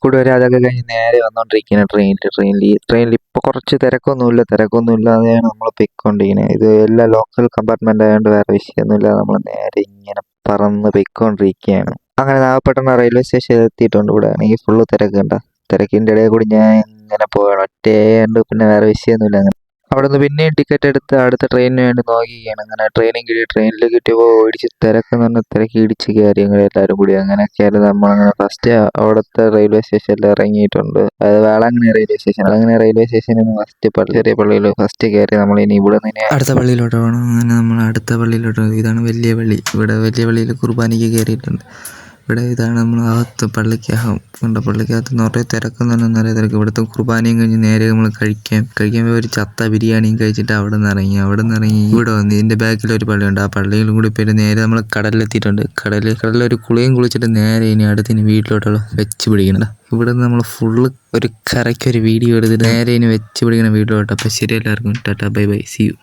കൂടെ വരെ അതൊക്കെ കഴിഞ്ഞ് നേരെ വന്നുകൊണ്ടിരിക്കുകയാണ് ട്രെയിനിൽ ഇപ്പോൾ കുറച്ച് തിരക്കൊന്നുമില്ലാതെയാണ് നമ്മൾ പൊയ്ക്കൊണ്ടിരിക്കുന്നത്. ഇത് എല്ലാം ലോക്കൽ കമ്പാർട്ട്മെന്റ് ആയതുകൊണ്ട് വേറെ വിഷയമൊന്നുമില്ല. നമ്മൾ നേരെ ഇങ്ങനെ പറന്ന് പൊയ്ക്കൊണ്ടിരിക്കുകയാണ്. അങ്ങനെ നാഗപട്ടണം റെയിൽവേ സ്റ്റേഷൻ എത്തിയിട്ടുണ്ട്. ഇവിടെ ആണെങ്കിൽ ഫുള്ള് തിരക്കുണ്ട. തിരക്കിൻ്റെ ഇടയിൽ കൂടി ഞാൻ ഇങ്ങനെ പോകണം. ഒറ്റയുണ്ട്, പിന്നെ വേറെ വിഷയമൊന്നുമില്ല. അങ്ങനെ അവിടെ നിന്ന് പിന്നെയും ടിക്കറ്റ് എടുത്ത് അടുത്ത ട്രെയിനിന് വേണ്ടി നോക്കിയാണ്. അങ്ങനെ ട്രെയിനിൽ കിട്ടിയപ്പോൾ ഇടിച്ച് തിരക്കെന്ന് പറഞ്ഞാൽ തിരക്ക് ഇടിച്ച് കയറി അങ്ങനെ എല്ലാവരും കൂടി. അങ്ങനെ കയറി നമ്മളങ്ങനെ ഫസ്റ്റ് അവിടുത്തെ റെയിൽവേ സ്റ്റേഷനിൽ ഇറങ്ങിയിട്ടുണ്ട്. അതായത് വേളാങ്കണ്ണി റെയിൽവേ സ്റ്റേഷനിൽ നിന്ന് ഫസ്റ്റ് ചെറിയ പള്ളിയിൽ ഫസ്റ്റ് കയറി നമ്മൾ ഇനി ഇവിടെ നിന്ന് അടുത്ത പള്ളിയിലോട്ട് പോകണം. അങ്ങനെ നമ്മൾ അടുത്ത പള്ളിയിലോട്ട്, ഇതാണ് വലിയ പള്ളി. ഇവിടെ വലിയ പള്ളിയിൽ കുർബാനയ്ക്ക് കയറിയിട്ടുണ്ട്. ഇവിടെ ഇതാണ് നമ്മൾ അകത്ത് പള്ളിക്കകത്ത് നിറയെ തിരക്കെന്ന് പറഞ്ഞാൽ നിറയെ തിരക്ക്. ഇവിടുത്തെ കുർബാനയും കഴിഞ്ഞ് നേരെ നമ്മൾ കഴിക്കാൻ ഒരു ചത്ത ബിരിയാണിയും കഴിച്ചിട്ട് അവിടെ നിന്ന് ഇറങ്ങി ഇവിടെ വന്ന് ഇതിൻ്റെ ബാക്കിൽ ഒരു പള്ളിയുണ്ട്. ആ പള്ളിയിലും കൂടി പോയിട്ട് നേരെ നമ്മൾ കടലിലെത്തിയിട്ടുണ്ട്. കടലിൽ ഒരു കുളിയും കുളിച്ചിട്ട് നേരെ ഇനി വീട്ടിലോട്ടുള്ള വെച്ച് പിടിക്കണം. ഇവിടെ നിന്ന് നമ്മൾ ഫുള്ള് ഒരു കറയ്ക്കൊരു വീഡിയോ എടുത്തിട്ട് നേരെ ഇനി വെച്ച് പിടിക്കണം വീട്ടിലോട്ട്. അപ്പോൾ ശരി, എല്ലാവർക്കും tata bye bye, see U.